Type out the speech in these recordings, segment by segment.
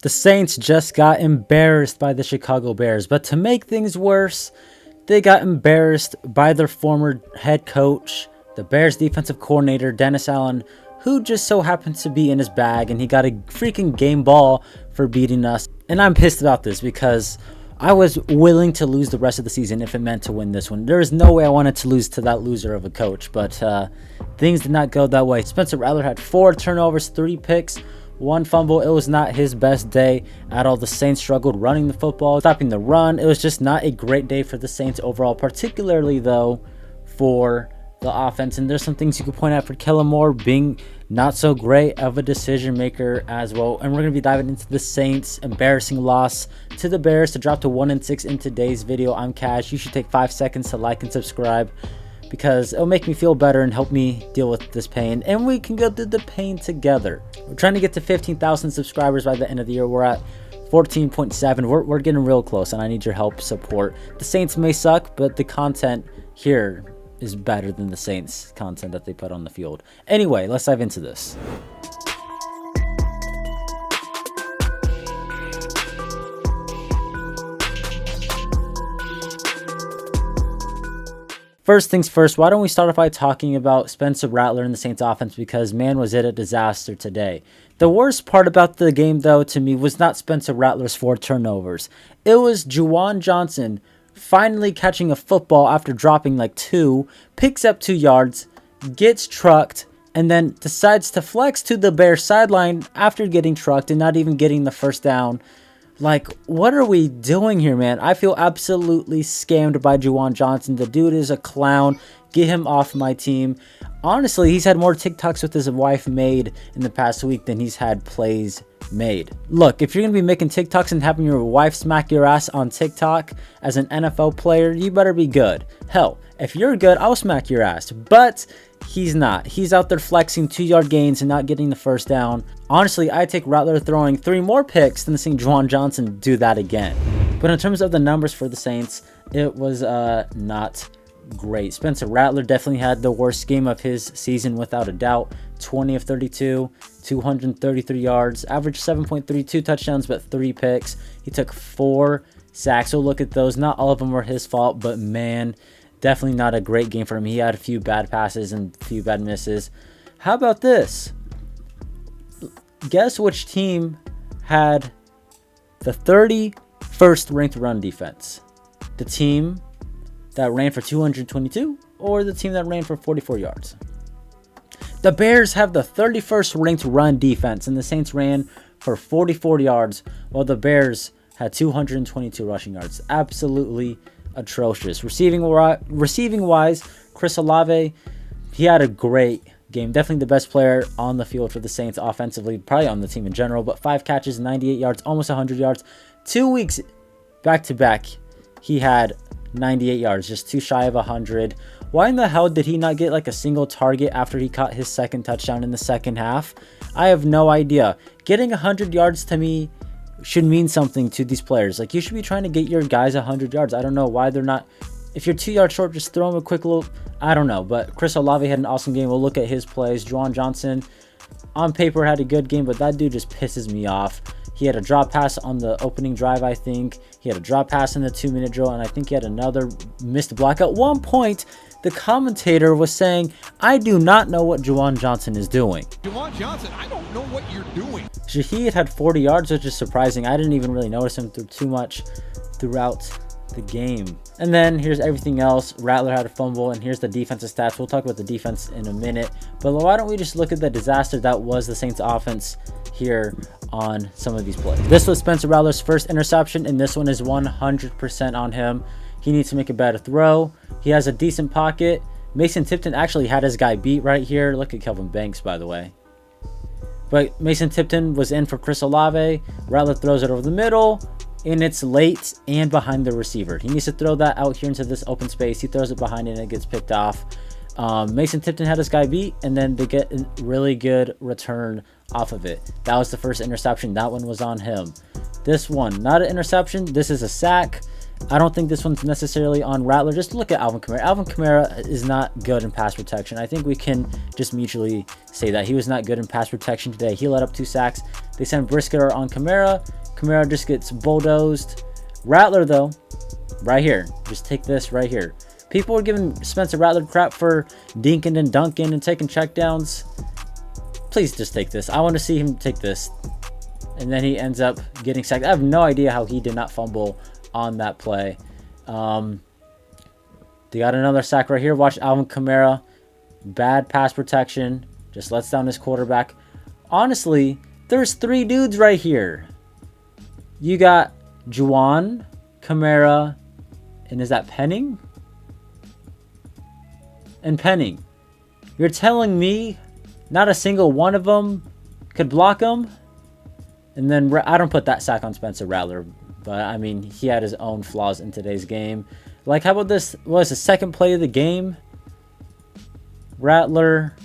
The Saints just got embarrassed by the Chicago Bears, but to make things worse, they got embarrassed by their former head coach, the Bears defensive coordinator, Dennis Allen, who just so happens to be in his bag, and he got a freaking game ball for beating us. And I'm pissed about this because I was willing to lose the rest of the season if it meant to win this one. There is no way I wanted to lose to that loser of a coach, but things did not go that way. Spencer Rattler had 4 turnovers, 3 picks, 1 fumble. It was not his best day at all. The Saints struggled running the football, stopping the run. It was just not a great day for the Saints overall, particularly though for the offense. And there's some things you could point out for Kellen being not so great of a decision maker as well. And we're going to be diving into the Saints' embarrassing loss to the Bears to drop to 1-6 in today's video. I'm Kaj. You should take 5 seconds to like and subscribe because it'll make me feel better and help me deal with this pain, and we can go through the pain together. We're trying to get to 15,000 subscribers by the end of the year. We're at 14.7. We're getting real close, and I need your help, support. The Saints may suck, but the content here is better than the Saints content that they put on the field. Anyway, let's dive into this. First things first, why don't we start off by talking about Spencer Rattler and the Saints offense, because man was it a disaster today. The worst part about the game though to me was not Spencer Rattler's 4 turnovers. It was Juwan Johnson finally catching a football after dropping like 2, picks up 2 yards, gets trucked, and then decides to flex to the Bears sideline after getting trucked and not even getting the first down. Like, what are we doing here, man? I feel absolutely scammed by Juwan Johnson. The dude is a clown. Get him off my team. Honestly, he's had more TikToks with his wife made in the past week than he's had plays made. Look, if you're going to be making TikToks and having your wife smack your ass on TikTok as an NFL player, you better be good. Hell, if you're good, I'll smack your ass. But he's not. He's out there flexing 2-yard gains and not getting the first down. Honestly, I take Rattler throwing 3 more picks than seeing Juwan Johnson do that again. But in terms of the numbers for the Saints, it was not great. Spencer Rattler definitely had the worst game of his season without a doubt. 20 of 32, 233 yards, averaged 7.32 touchdowns, but 3 picks. He took 4 sacks. So look at those. Not all of them were his fault, but man, definitely not a great game for him. He had a few bad passes and a few bad misses. How about this? Guess which team had the 31st ranked run defense? The team that ran for 222 or the team that ran for 44 yards? The Bears have the 31st ranked run defense, and the Saints ran for 44 yards while the Bears had 222 rushing yards. Absolutely atrocious. Receiving wise, Chris Olave, he had a great game. Definitely the best player on the field for the Saints offensively, probably on the team in general, but 5 catches, 98 yards, almost 100 yards. 2 weeks back to back, he had 98 yards, just too shy of 100. Why in the hell did he not get like a single target after he caught his second touchdown in the second half? I have no idea. Getting 100 yards to me should mean something to these players. Like, you should be trying to get your guys 100 yards. I don't know why they're not. If you're 2 yards short, just throw him a quick little, I don't know. But Chris Olave had an awesome game. We'll look at his plays. Juwan Johnson on paper had a good game, but that dude just pisses me off. He had a drop pass on the opening drive, I think. He had a drop pass in the 2-minute drill, and I think he had another missed block. At one point, the commentator was saying, I do not know what Juwan Johnson is doing. Juwan Johnson, I don't know what you're doing. Shaheed had 40 yards, which is surprising. I didn't even really notice him too much throughout the game. And then here's everything else. Rattler had a fumble, and here's the defensive stats. We'll talk about the defense in a minute, but why don't we just look at the disaster that was the Saints offense here on some of these plays. This was Spencer Rattler's first interception, and this one is 100% on him. He needs to make a better throw. He has a decent pocket. Mason Tipton actually had his guy beat right here. Look at Kelvin Banks, by the way. But Mason Tipton was in for Chris Olave. Rattler throws it over the middle, and it's late and behind the receiver. He needs to throw that out here into this open space. He throws it behind it, and it gets picked off. Mason Tipton had his guy beat, and then they get a really good return off of it. That was the first interception. That one was on him. This one, not an interception. This is a sack. I don't think this one's necessarily on Rattler. Just look at Alvin Kamara. Alvin Kamara is not good in pass protection. I think we can just mutually say that. He was not good in pass protection today. He let up 2 sacks. They send Brisker on Kamara. Kamara just gets bulldozed. Rattler, though, right here. Just take this right here. People were giving Spencer Rattler crap for dinking and dunking and taking checkdowns. Please just take this. I want to see him take this. And then he ends up getting sacked. I have no idea how he did not fumble on that play. They got another sack right here. Watch Alvin Kamara. Bad pass protection. Just lets down his quarterback. Honestly, there's 3 dudes right here. You got Juwan, Kamara, and is that Penning? And Penning. You're telling me not a single one of them could block him? And then I don't put that sack on Spencer Rattler, but I mean, he had his own flaws in today's game. Like, how about this? Was the second play of the game? Rattler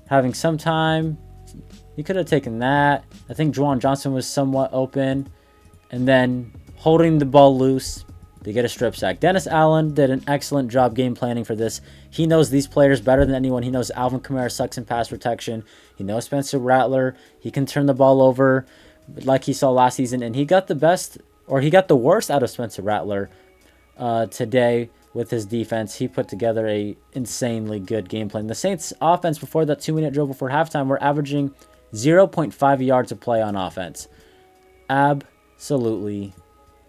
having some time. He could have taken that. I think Juwan Johnson was somewhat open. And then holding the ball loose, they get a strip sack. Dennis Allen did an excellent job game planning for this. He knows these players better than anyone. He knows Alvin Kamara sucks in pass protection. He knows Spencer Rattler. He can turn the ball over like he saw last season. And he got the best, or he got the worst out of Spencer Rattler today with his defense. He put together a insanely good game plan. The Saints offense before that 2-minute drill before halftime were averaging 0.5 yards of play on offense. Absolutely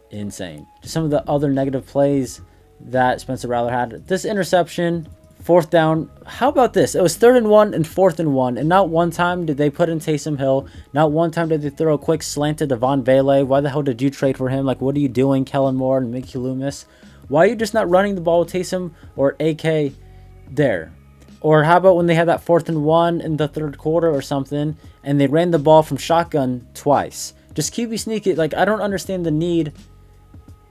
insane. Just some of the other negative plays that Spencer Rattler had. This interception, 4th down. How about this? It was 3rd and 1 and 4th and 1. And not one time did they put in Taysom Hill. Not one time did they throw a quick slant to Devon Bailey. Why the hell did you trade for him? Like, what are you doing, Kellen Moore and Mickey Loomis? Why are you just not running the ball with Taysom or AK there? Or how about when they had that 4th and 1 in the 3rd quarter or something, and they ran the ball from shotgun twice? Just QB sneak it. Like, I don't understand the need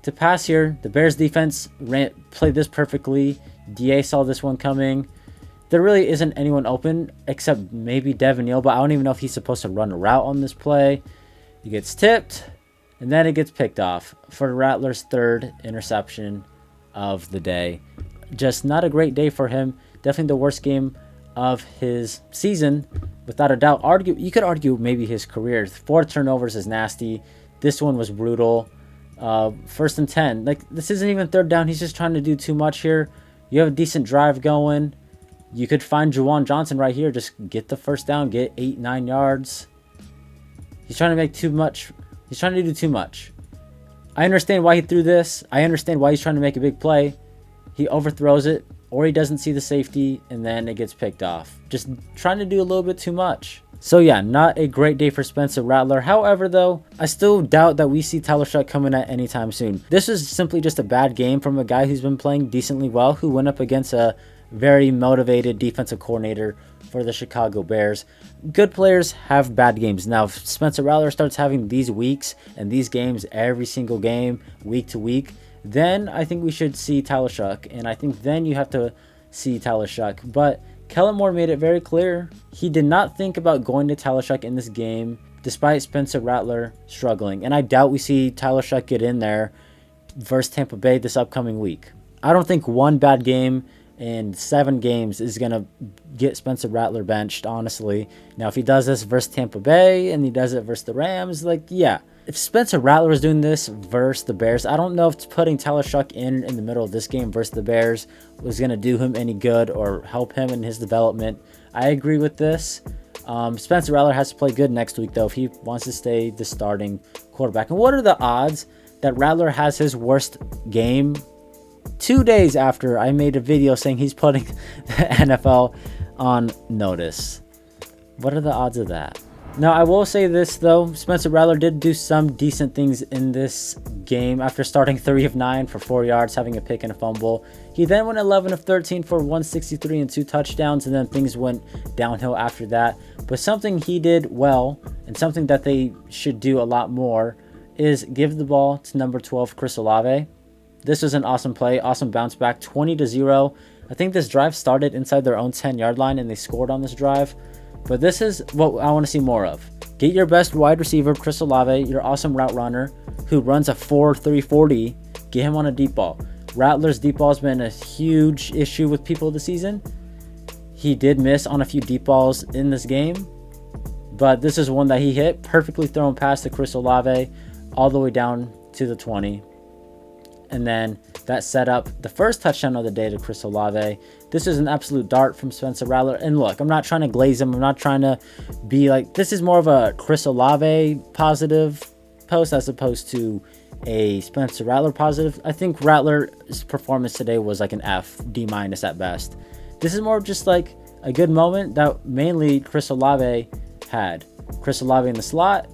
to pass here. The Bears defense played this perfectly. DA saw this one coming. There really isn't anyone open except maybe Devin Neal, but I don't even know if he's supposed to run a route on this play. He gets tipped, and then it gets picked off for Rattler's 3rd interception of the day. Just not a great day for him. Definitely the worst game of his season, without a doubt. You could argue maybe his career. 4 turnovers is nasty. This one was brutal. 1st and 10. Like, this isn't even 3rd down. He's just trying to do too much here. You have a decent drive going. You could find Juwan Johnson right here. Just get the 1st down. Get 8-9 yards. He's trying to make too much. He's trying to do too much. I understand why he threw this. I understand why he's trying to make a big play. He overthrows it, or he doesn't see the safety, and then it gets picked off. Just trying to do a little bit too much. So yeah, not a great day for Spencer Rattler. However, though, I still doubt that we see Tyler Shuck coming at any time soon. This is simply just a bad game from a guy who's been playing decently well, who went up against a very motivated defensive coordinator for the Chicago Bears. Good players have bad games. Now, if Spencer Rattler starts having these weeks and these games every single game, week to week, then I think we should see Tyler Shuck. And I think then you have to see Tyler Shuck. But Kellen Moore made it very clear he did not think about going to Tyler Shuck in this game, despite Spencer Rattler struggling. And I doubt we see Tyler Shuck get in there versus Tampa Bay this upcoming week. I don't think one bad game in 7 games is going to get Spencer Rattler benched, honestly. Now, if he does this versus Tampa Bay and he does it versus the Rams, like, yeah. If Spencer Rattler was doing this versus the Bears, I don't know if putting Tyler Shuck in the middle of this game versus the Bears was going to do him any good or help him in his development. I agree with this. Spencer Rattler has to play good next week, though, if he wants to stay the starting quarterback. And what are the odds that Rattler has his worst game 2 days after I made a video saying he's putting the NFL on notice? What are the odds of that? Now, I will say this, though. Spencer Rattler did do some decent things in this game after starting 3 of 9 for 4 yards, having a pick and a fumble. He then went 11 of 13 for 163 and 2 touchdowns, and then things went downhill after that. But something he did well, and something that they should do a lot more, is give the ball to number 12, Chris Olave. This was an awesome play, awesome bounce back, 20-0. I think this drive started inside their own 10-yard line, and they scored on this drive. But this is what I want to see more of. Get your best wide receiver, Chris Olave, your awesome route runner, who runs a 4.340. Get him on a deep ball. Rattler's deep ball has been a huge issue with people this season. He did miss on a few deep balls in this game. But this is one that he hit. Perfectly thrown pass to Chris Olave all the way down to the 20. And then that set up the first touchdown of the day to Chris Olave. This is an absolute dart from Spencer Rattler. And look, I'm not trying to glaze him. I'm not trying to be like, this is more of a Chris Olave positive post as opposed to a Spencer Rattler positive. I think Rattler's performance today was like an F, D- at best. This is more just like a good moment that mainly Chris Olave had. Chris Olave in the slot.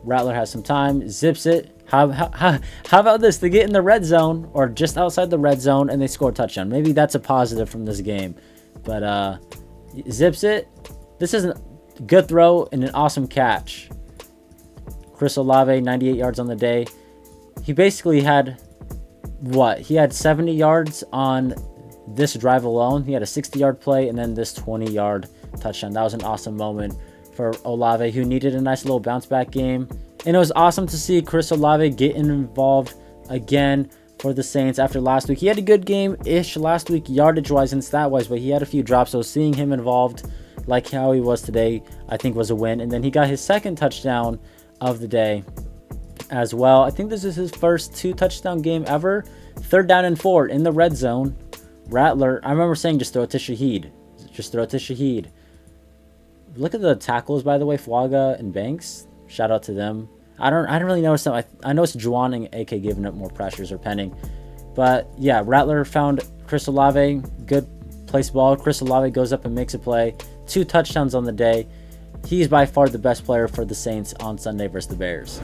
Rattler has some time, zips it. How about this? They get in the red zone or just outside the red zone and they score a touchdown. Maybe that's a positive from this game. But zips it. This is a good throw and an awesome catch. Chris Olave, 98 yards on the day. He basically had, what? He had 70 yards on this drive alone. He had a 60-yard play and then this 20-yard touchdown. That was an awesome moment for Olave, who needed a nice little bounce-back game. And it was awesome to see Chris Olave get involved again for the Saints after last week. He had a good game-ish last week, yardage-wise and stat-wise, but he had a few drops. So seeing him involved like how he was today, I think was a win. And then he got his second touchdown of the day as well. I think this is his first 2-touchdown game ever. 3rd down and 4 in the red zone. Rattler, I remember saying just throw it to Shaheed. Just throw it to Shaheed. Look at the tackles, by the way, Fuaga and Banks. Shout out to them. I don't really notice them. I noticed Juwan and AK giving up more pressures or penning. But yeah, Rattler found Chris Olave. Good place ball. Chris Olave goes up and makes a play. 2 touchdowns on the day. He's by far the best player for the Saints on Sunday versus the Bears.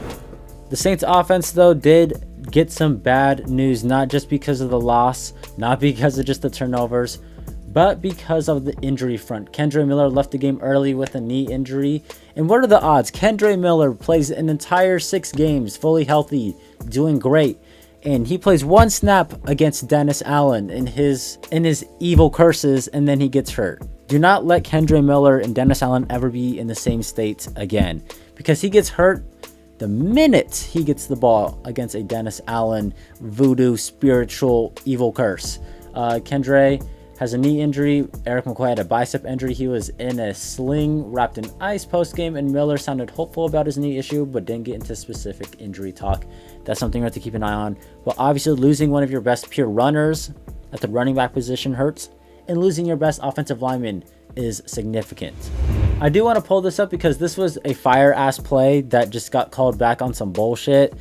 The Saints offense, though, did get some bad news, not just because of the loss, not because of just the turnovers, but because of the injury front. Kendre Miller left the game early with a knee injury. And what are the odds? Kendre Miller plays an entire 6 games, fully healthy, doing great. And he plays 1 snap against Dennis Allen in his evil curses, and then he gets hurt. Do not let Kendre Miller and Dennis Allen ever be in the same state again, because he gets hurt the minute he gets the ball against a Dennis Allen voodoo spiritual evil curse. Kendre has a knee injury. Eric McCoy had a bicep injury. He was in a sling wrapped in ice post game, and Miller sounded hopeful about his knee issue, but didn't get into specific injury talk. That's something we have to keep an eye on. But obviously, losing one of your best pure runners at the running back position hurts, and losing your best offensive lineman is significant. I do want to pull this up because this was a fire-ass play that just got called back on some bullshit.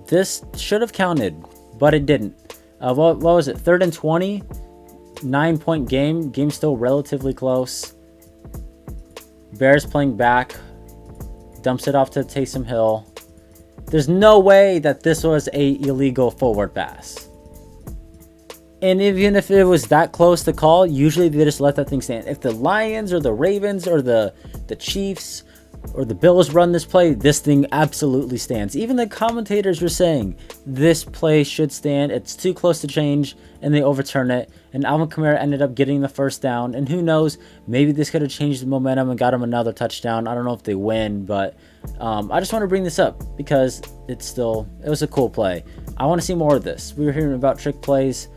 This should have counted, but it didn't. What was it? 3rd and 20? 9-point game. Game still relatively close. Bears playing back. Dumps it off to Taysom Hill. There's no way that this was a illegal forward pass. And even if it was that close to call, usually they just let that thing stand. If the Lions or the Ravens or the Chiefs or the Bills run this play, this thing absolutely stands. Even the commentators were saying this play should stand. It's too close to change, and they overturn it. And Alvin Kamara ended up getting the first down. And who knows, maybe this could have changed the momentum and got him another touchdown. I don't know if they win, but I just want to bring this up because it was a cool play. I want to see more of this. We were hearing about trick plays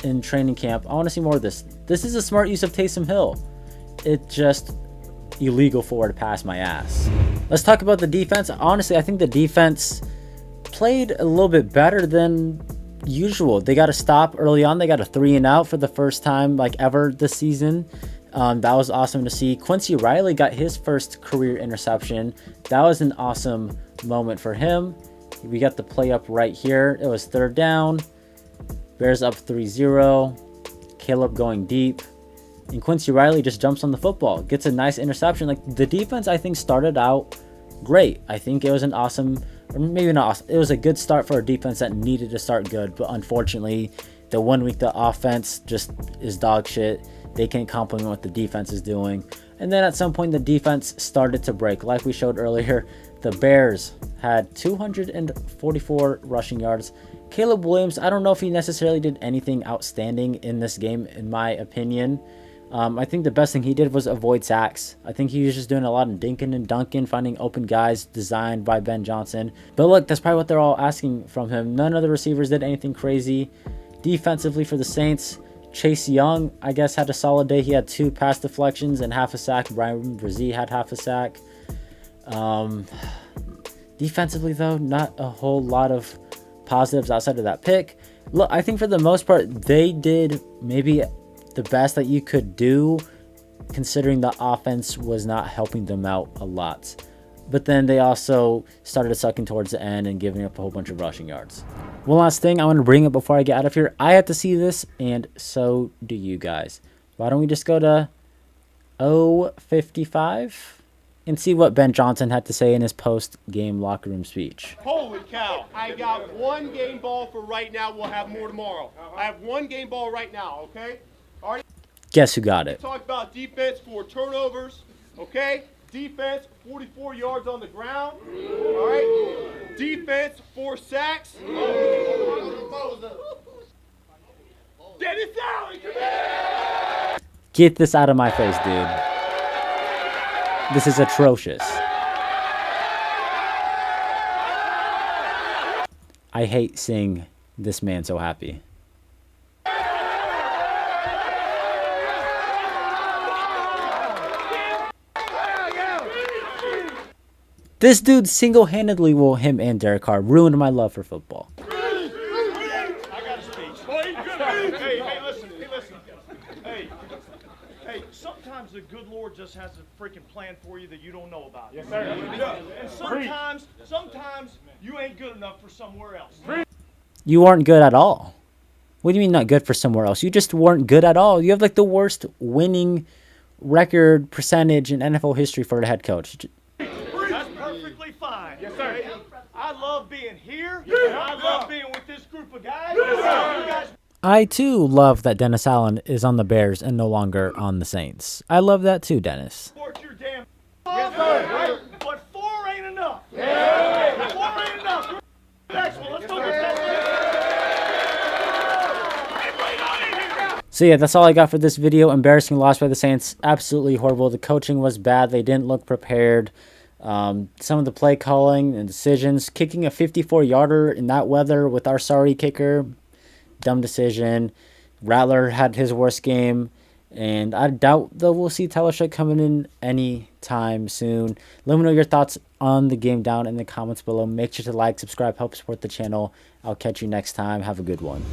in training camp. I want to see more of this. This is a smart use of Taysom Hill. It just illegal forward pass my ass. Let's talk about the defense. Honestly, I think the defense played a little bit better than usual. They got a stop early on. They got a 3-and-out for the first time like ever this season. That was awesome to see. Quincy Riley got his first career interception. That was an awesome moment for him. We got the play up right here. It was 3rd down. Bears up 3-0. Caleb going deep. And Quincy Riley just jumps on the football. Gets a nice interception. Like, the defense, I think, started out great. I think it was an awesome, or maybe not awesome. It was a good start for a defense that needed to start good. But unfortunately, the 1 week the offense just is dog shit. They can't complement what the defense is doing. And then at some point, the defense started to break. Like we showed earlier, the Bears had 244 rushing yards. Caleb Williams, I don't know if he necessarily did anything outstanding in this game, in my opinion. I think the best thing he did was avoid sacks. I think he was just doing a lot of dinking and dunking, finding open guys designed by Ben Johnson. But look, that's probably what they're all asking from him. None of the receivers did anything crazy. Defensively for the Saints, Chase Young, I guess, had a solid day. He had 2 pass deflections and half a sack. Brian Brzee had half a sack. Defensively, though, not a whole lot of positives outside of that pick. Look, I think for the most part, they did maybe the best that you could do, considering the offense was not helping them out a lot. But then they also started sucking towards the end and giving up a whole bunch of rushing yards. One last thing I want to bring up before I get out of here. I have to see this, and so do you guys. Why don't we just go to 055 and see what Ben Johnson had to say in his post-game locker room speech. Holy cow. I got 1 game ball for right now. We'll have more tomorrow. I have 1 game ball right now, okay? All right. Guess who got it? Talk about defense, 4 turnovers, okay? Defense, 44 yards on the ground, all right? Defense, 4 sacks. Dennis Allen, come here! Get this out of my face, dude. This is atrocious. I hate seeing this man so happy. This dude single-handedly him and Derek Carr ruined my love for football. I got a speech. Hey, listen. Hey, sometimes the good Lord just has a freaking plan for you that you don't know about. Yes, sir. And sometimes you ain't good enough for somewhere else. You weren't good at all. What do you mean not good for somewhere else? You just weren't good at all. You have like the worst winning record percentage in NFL history for a head coach. That's perfectly fine. Yes, sir. I love being here. And I love being with this group of guys. I too love that Dennis Allen is on the Bears and no longer on the Saints. I love that too, Dennis. Support your damn. Yes, sir. But 4 ain't enough. Yeah. 4 ain't enough. Next one. Let's go get that. So yeah, that's all I got for this video. Embarrassing loss by the Saints. Absolutely horrible. The coaching was bad. They didn't look prepared. Some of the play calling and decisions. Kicking a 54-yarder in that weather with our sorry kicker. Dumb decision. Rattler had his worst game. And I doubt that we'll see Teleshek coming in anytime soon. Let me know your thoughts on the game down in the comments below. Make sure to like, subscribe, help support the channel. I'll catch you next time. Have a good one.